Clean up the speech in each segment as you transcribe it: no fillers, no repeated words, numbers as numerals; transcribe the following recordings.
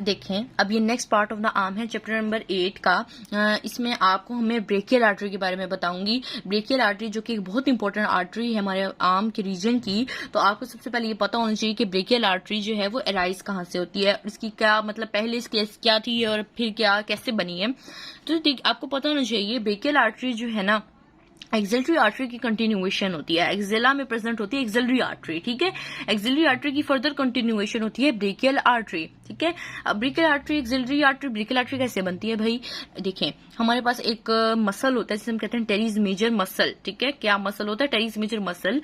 देखें, अब ये next part of the arm है, चैप्टर नंबर 8 का। इसमें आपको हमें ब्रेकियल आर्टरी के बारे में बताऊंगी। ब्रेकियल आर्टरी जो कि एक बहुत इंपॉर्टेंट आर्टरी है हमारे आर्म के रीजन की। तो आपको सबसे पहले ये पता होना चाहिए कि ब्रेकियल आर्टरी जो है वो अराइज कहाँ से होती है, इसकी क्या मतलब पहले इसकी क्या थी और फिर क्या कैसे बनी है। तो आपको पता होना चाहिए ब्रेकियल आर्टरी जो है ना एक्सिलरी आर्टरी की कंटिन्यूएशन होती है, एक्सिला में प्रेजेंट होती है एक्सिलरी आर्टरी, ठीक है। एक्सिलरी आर्टरी की फर्दर कंटिन्यूएशन होती है ब्रेकियल आर्टरी, ठीक है। अब brachial artery, axillary artery, brachial artery कैसे बनती है भाई? देखें, हमारे पास एक मसल होता है जिसे हम कहते हैं टेरिस मेजर मसल, ठीक है। क्या मसल होता है? Teres major muscle.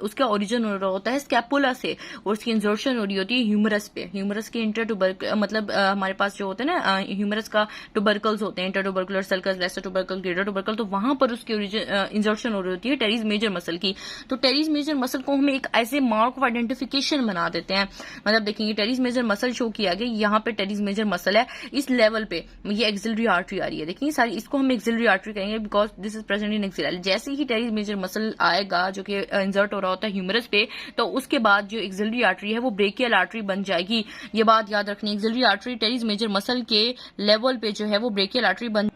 उसका ओरिजिन हो रहा होता है स्कैपुला से और उसकी इंजर्शन हो रही होती है ह्यूमरस पे। ह्यूमरस के इंटर टुबरकल मतलब हमारे पास जो होते हैं ना ह्यूमरस का टुबरकल्स होते हैं, intertubercular circle, lesser tubercle, greater tubercle, तो वहां पर उसकी इंजर्शन हो रही होती है टेरिस मेजर मसल की। तो टेरिस मेजर मसल को हम एक ऐसे मार्क ऑफ आइडेंटिफिकेशन बना देते हैं। मतलब देखेंगे टेरिस मेजर मसल शो किया गया, यहाँ पे टेरिस मेजर मसल है, इस लेवल पे ये एक्सिलरी आर्टरी आ रही है। देखिए सारी इसको हम एक्सिलरी आर्टरी कहेंगे because this is present in axilla. जैसे ही टेरिस मेजर मसल आएगा जो कि इंसर्ट हो रहा होता है ह्यूमरस पे, तो उसके बाद जो एक्सिलरी आर्टरी है वो ब्रेकियल आर्टरी बन जाएगी। ये बात याद रखनी, axillary artery teres major muscle के लेवल पे जो है वो ब्रेकियल आर्टरी बन।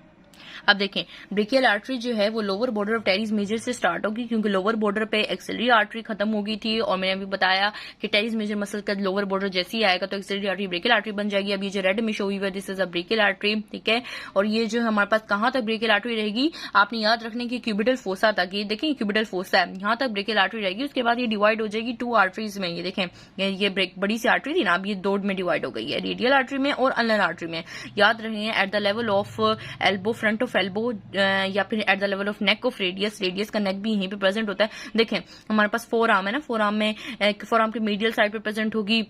अब देखें, ब्रेकियल आर्टरी जो है वो lower border of teres major से स्टार्ट होगी, क्योंकि लोअर बॉर्डर पे एक्सिलरी आर्टरी खत्म हो गई थी। और मैंने अभी बताया कि टेरिस मेजर मसल का लोअर बॉर्डर जैसे ही आएगा तो एक्सिलरी आर्टरी ब्रेकियल आर्टरी बन जाएगी। अब ये जो रेड में शो हुई है this is a brachial artery, ठीक है। और ये जो हमारे पास कहां तक ब्रेकियल आर्टरी रहेगी, आपने याद रखने की क्यूबिटल फोसा तक। ये देखें क्यूबिटल फोसा है, यहां तक ब्रेकियल आर्टरी रहेगी। उसके बाद ये डिवाइड हो जाएगी टू आर्टरीज में। ये देखें, ये बड़ी सी आर्टरी थी ना, अब ये दो में डिवाइड हो गई है, रेडियल आर्टरी में और अल्नर आर्टरी में। याद रखें eight the level of elbow, front of elbow या फिर eight the level of neck of radius. Radius का नेक भी यहीं पे प्रेजेंट होता है। देखें हमारे पास फोर आर्म है ना, फोर आर्म के मीडियल साइड पे प्रेजेंट होगी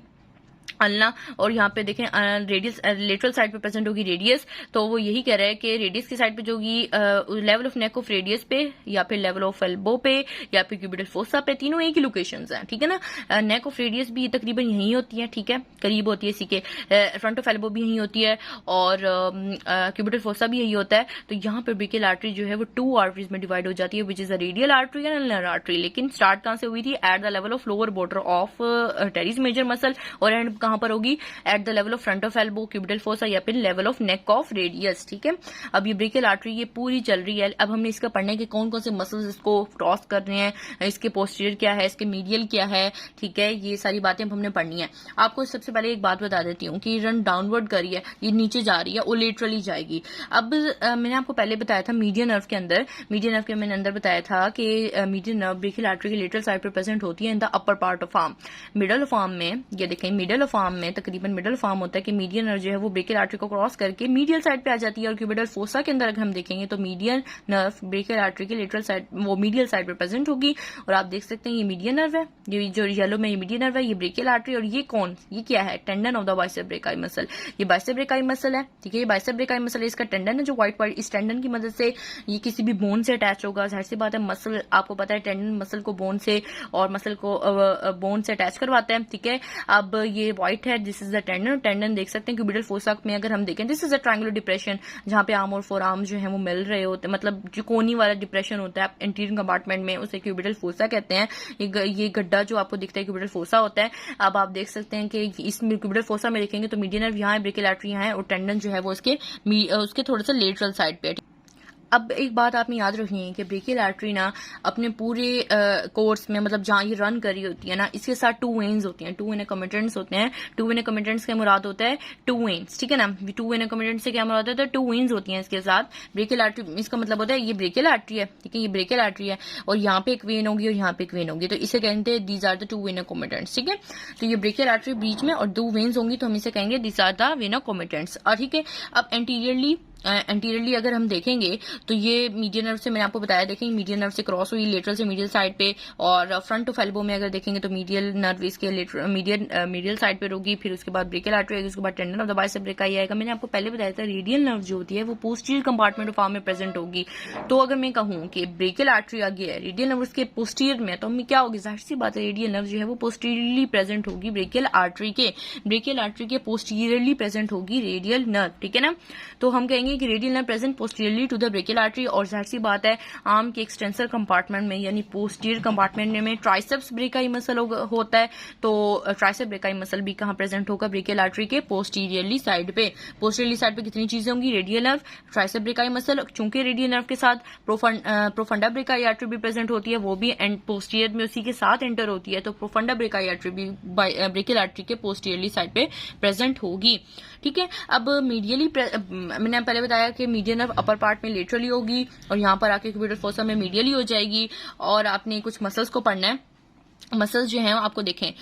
अल्ना, और यहाँ पे देखें रेडियस लेटरल साइड पे प्रेजेंट होगी रेडियस। तो वो यही कह रहा है कि रेडियस की साइड पे जो होगी level of neck of radius पे या फिर लेवल ऑफ एल्बो पे या फिर क्यूबिटल फोसा पे, तीनों एक ही लोकेशंस हैं, ठीक है ना। नेक ऑफ रेडियस भी तकरीबन यहीं होती है, ठीक है, करीब होती है इसी के। फ्रंट ऑफ एल्बो भी यहीं होती है और क्यूबिटल फोसा भी यही होता है। तो यहाँ पे ब्रेकियल आर्टरी जो है वो टू आर्टरीज में डिवाइड हो जाती है, which is a radial artery and ulnar artery. लेकिन स्टार्ट कहां से हुई थी? At the level of lower border of teres major muscle, और एंड कहां पर होगी? At the level of front of elbow, cubital fossa या फिर level of neck of radius, ठीक है। अब ये ब्रेकियल आर्टरी ये पूरी चल रही है। अब हमने इसका पढ़ने के कौन कौन से मसल्स इसको क्रॉस कर रहे हैं, इसके पोस्टीरियर क्या है, इसके मीडियल क्या है, ठीक है, ये सारी बातें हमने पढ़नी है। आपको सबसे पहले एक बात बता देती हूँ कि रन डाउनवर्ड कर रही है, ये नीचे जा रही है और लेटरली जाएगी। अब मैंने आपको पहले बताया था मीडियन नर्व के अंदर, मीडियन नर्व के मैंने अंदर बताया था कि मीडियन नर्व ब्रेकियल आर्टरी के लेटरल साइड पर प्रेजेंट होती है in the upper part of arm. Middle of arm में ये देखें, मिडल ऑफ आर्म में तकरीबन मिडल ऑफ आर्म होता है कि मीडियन नर्व जो है वो ब्रेकियल आर्टरी को क्रॉस करके मीडियल साइड पे आ जाती है। और क्यूबिटल फोसा के अंदर अगर हम देखेंगे तो मीडियन नर्व ब्रेकियल आर्टरी के लेटरल साइड वो मीडियल साइड पे प्रेजेंट होगी। और आप देख सकते हैं ये मीडियन नर्व है, ये जो येलो में ये मीडियन नर्व है, ये ब्रेकियल आर्टरी। और ये कौन, ये क्या है? Tendon of the biceps brachii muscle. ये बाइसेप ब्रेकाई मसल है, ठीक है, ये बाइसेप ब्रेकाई मसल है, इसका टेंडन है जो व्हाइट व्हाइट, इस टेंडन की मदद से ये किसी भी बोन से अटैच होगा। जाहिर सी बात है मसल, आपको पता है टेंडन मसल को बोन से और मसल को बोन से अटैच करवाता है, ठीक है। अब ये व्हाइट है, this is the tendon. Tendon देख सकते हैं क्यूबिटल फोसा में अगर हम देखें, this is a triangular depression जहां पे आर्म और फोर आर्म जो है वो मिल रहे होते हैं, मतलब जो कोनी वाला डिप्रेशन होता है एंटीरियर कंपार्टमेंट में, उसे क्यूबिटल फोसा कहते हैं। ये गड्ढा जो आपको दिखता है क्यूबिटल फोसा होता है। अब आप देख सकते हैं कि इसमें क्यूबिटल फोसा में देखेंगे तो मीडियन नर्व यहाँ है, ब्रेकियल आर्टरी यहाँ है और टेंडन जो है वो उसके थोड़ा सा लेटरल साइड पे है। अब एक बात आपने याद रखनी है कि ब्रेकियल आर्टरी ना अपने पूरे कोर्स में, मतलब जहां ये रन कर रही होती है ना, इसके साथ टू वेन्स होती हैं, टू वेन कमिटेंट्स होते हैं। टू वेन कमिटेंट्स का मुराद होता है टू वेन्स, ठीक है ना। टू वेन कमिटेंट्स से क्या मुराद होता है? टू वेन्स होती हैं इसके साथ। ब्रेकियल आर्टरी इसका मतलब होता है ये ब्रेकियल आर्टरी है, ठीक है, ये ब्रेकियल आर्टरी है और यहाँ पे एक वेन होगी और यहाँ पे एक वेन होगी, तो इसे कहते हैं these are the two venae comitantes, ठीक है। तो ये ब्रेकियल आर्टरी बीच में और दो वेन्स होंगी तो हम इसे कहेंगे दीज आर द वेन कमिटेंट्स, और ठीक है। अब एंटीरियरली अगर हम देखेंगे तो ये मीडियन नर्व से मैंने आपको बताया, देखेंगे मीडियन नर्व से क्रॉस हुई लेटरल से मीडियल साइड पे। और फ्रंट ऑफ एल्बो में अगर देखेंगे तो मीडियल नर्व इसके मीडियल साइड पे होगी, फिर उसके बाद ब्रेकियल आर्टरी आएगी, उसके बाद tendon of the biceps brachii आएगा। मैंने आपको पहले बताया था रेडियल नर्व जो होती है वो पोस्टीरियर कंपार्टमेंट ऑफ आर्म में प्रेजेंट होगी। तो अगर मैं कहूँ कि ब्रेकियल आर्टरी आ गया है रेडियल नर्व उसके पोस्टीरियर में, तो हमें क्या होगी? जाहिर सी बात है रेडियल नर्व जो है वो पोस्टीरियरली प्रेजेंट होगी ब्रेकियल आर्टरी के पोस्टीरियरली प्रेजेंट होगी रेडियल नर्व, ठीक है ना। तो हम कहेंगे देखेंगे कि radial nerve present posteriorly to the brachial artery, और जाहिर सी बात है आर्म के एक्सटेंसर कंपार्टमेंट में यानी पोस्टीरियर कंपार्टमेंट में ट्राइसेप्स ब्रेकाई मसल होता है, तो ट्राइसेप ब्रेकाई मसल भी कहाँ प्रेजेंट होगा, ब्रेकियल आर्टरी के पोस्टीरियरली साइड पे। पोस्टीरियरली साइड पे कितनी चीजें होंगी, radial nerve, tricep brachii muscle, चूंकि रेडियल नर्व के साथ प्रोफंडा ब्रेकाई आर्टरी भी प्रेजेंट होती है, वो भी एंड पोस्टीरियर में उसी के साथ एंटर होती है, तो प्रोफंडा ब्रेकाई आर्टरी भी ब्रेकियल आर्टरी के पोस्टीरियरली साइड पे प्रेजेंट होगी। ठीक है, अब मीडियली मैंने पहले बताया कि मीडियन नर्व अपर पार्ट में लेटरली होगी और यहाँ पर आके क्यूबिटल फोसा में मीडियली हो जाएगी। और आपने कुछ मसल्स को पढ़ना है। मसल्स जो हैं आपको देखें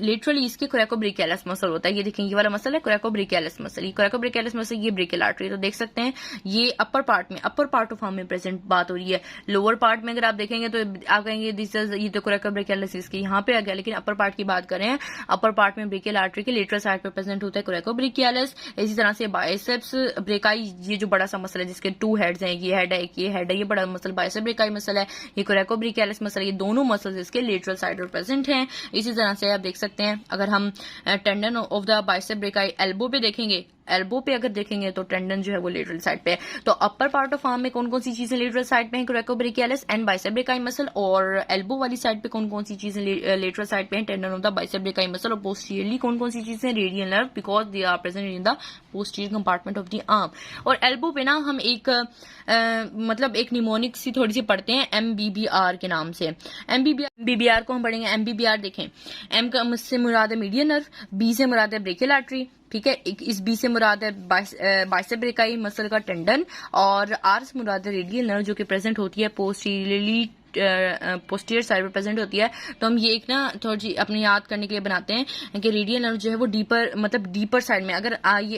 लेटरली इसके कोरेकोब्रेकियलिस मसल होता है, ये देखें ये वाला मसल है कोरेकोब्रेकियलिस मसल, ये कोरेकोब्रेकियलिस मसल, ये ब्रेकियल आर्टरी, तो देख सकते हैं ये अपर पार्ट ऑफ आर्म में प्रेजेंट बात हो रही है। लोअर पार्ट में अगर आप देखेंगे तो आप कहेंगे दिस इज, ये तो कोरेकोब्रेकियलिस इसके यहाँ पे आ गया, लेकिन अपर पार्ट की बात कर रहे हैं। अपर पार्ट में ब्रेकियल आर्टरी के लेटरल साइड पे प्रेजेंट होता है कोरेकोब्रेकियलिस। इसी तरह से बाइसेप्स ब्रेकाई, ये जो बड़ा सा मसल है जिसके 2 हेड्स हैं, ये हेड है, ये हेड है, ये बड़ा मसल बाइसेप ब्रेकाई मसल है, ये कोरेकोब्रेकियलिस मसल, ये दोनों मसल्स इसके लेटरल साइड पर प्रेजेंट हैं। इसी तरह से आप देख सकते हैं अगर हम tendon of the biceps brachii elbow पे देखेंगे, एल्बो पे अगर देखेंगे तो टेंडन जो है वो लेटरल साइड पे है। तो अपर पार्ट ऑफ आर्म में कौन कौन सी चीजें लेटरल साइड पे हैं, coracobrachialis and biceps brachii muscle, और एल्बो वाली साइड पे कौन कौन सी चीजें लेटरल साइड पे हैं, tendon of the biceps brachii muscle, और पोस्टीरियरली कौन कौन सी चीजें, radial nerve, because they are present in the posterior compartment of the arm. और एल्बो पे ना हम एक मतलब एक निमोनिक सी थोड़ी सी पढ़ते हैं MBBR के नाम से। MBBR को हम पढ़ेंगे। MBBR देखें, M का से मुराद है मीडियन नर्व, B से मुराद है ब्रेकियल आर्टरी, ठीक है, इस बी से मुराद है बाइसेप ब्रेकाई मसल का टेंडन, और आर से मुराद है रेडियल नर्व जो कि प्रेजेंट होती है पोस्टीरियरली पोस्टीरियर साइड पर प्रेजेंट होती है। तो हम ये एक ना थोड़ी सी अपने याद करने के लिए बनाते हैं कि रेडियल नर्व जो है वो डीपर साइड में, अगर ये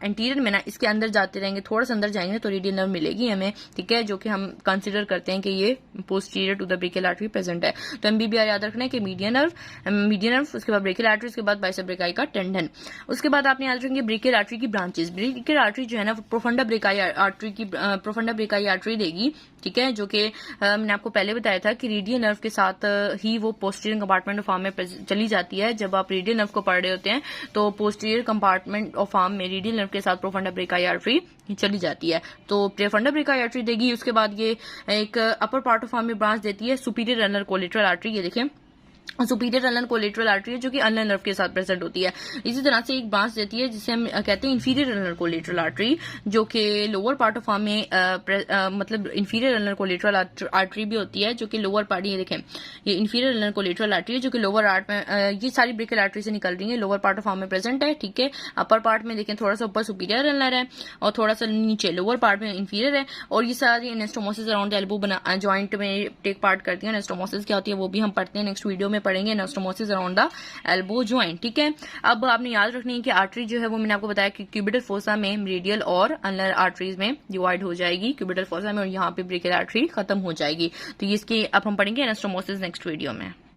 एंटीरियर में ना इसके अंदर जाते रहेंगे, थोड़ा सा अंदर जाएंगे तो रेडियल नर्व मिलेगी हमें, ठीक है, जो कि हम कंसिडर करते हैं कि ये posterior to the brachial artery present है। तो MBBR याद रखना है कि मीडियन नर्व, उसके बाद ब्रेकियल आर्टरी, उसके बाद बाइसेप ब्रेकाई का टेंडन। उसके बाद आपने याद रखेंगे ब्रेकियल आर्टरी की ब्रांचेस। ब्रेकियल आर्टरी जो है ना प्रोफंडा ब्रेकाई आर्टरी देगी, ठीक है, जो कि मैंने आपको पहले बताया था कि रेडियल नर्व के साथ ही वो पोस्टीरियर कंपार्टमेंट ऑफ आर्म में चली जाती है। जब आप रेडियल नर्व को पढ़ रहे होते हैं तो पोस्टीरियर कंपार्टमेंट ऑफ आर्म में रेडियल नर्व के साथ प्रोफंडा ब्रेकाई आर्टरी चली जाती है, तो प्रोफंडा ब्रेकाई आर्टरी देगी। उसके बाद ये एक अपर पार्ट ऑफ आर्म में ब्रांच देती है सुपीरियर अल्नर कोलेटरल आर्टरी, ये देखें सुपीरियर अल्नर कोलेटरल आर्टरी है जो कि अल्नर नर्व के साथ प्रेजेंट होती है। इसी तरह से एक ब्रांच देती है जिसे हम कहते हैं इंफीरियर अल्नर कोलेटरल आर्टरी, जो कि लोअर पार्ट ऑफ आर्म में मतलब इंफीरियर अल्नर कोलेटरल आर्टरी भी होती है, जो कि लोअर पार्ट, ये देखें ये इंफीरियर अल्नर कोलेटरल आर्टरी है जो कि लोअर आर्ट में, ये सारी ब्रेकियल आर्टरी से निकल रही है, लोअर पार्ट ऑफ आर्म में प्रेजेंट है, ठीक है। अपर पार्ट में देखें थोड़ा सा ऊपर सुपीरियर अल्नर है और थोड़ा सा नीचे लोअर पार्ट में इंफीरियर है, और ये सारी anastomosis around the elbow joint में टेक पार्ट करती है। एनास्टोमोसिस क्या होती है वो भी हम पढ़ते हैं, नेक्स्ट वीडियो में पढ़ेंगे anastomosis around the elbow joint, ठीक है। अब आपने याद रखनी है कि आर्टरी जो है वो मैंने आपको बताया कि क्यूबिटल फोसा में रेडियल और अल्नर आर्टरीज में डिवाइड हो जाएगी क्यूबिटल फोसा में, और यहाँ पे ब्रेकियल आर्टरी खत्म हो जाएगी। तो ये इसकी अब हम पढ़ेंगे एनास्टोमोसिस नेक्स्ट वीडियो में।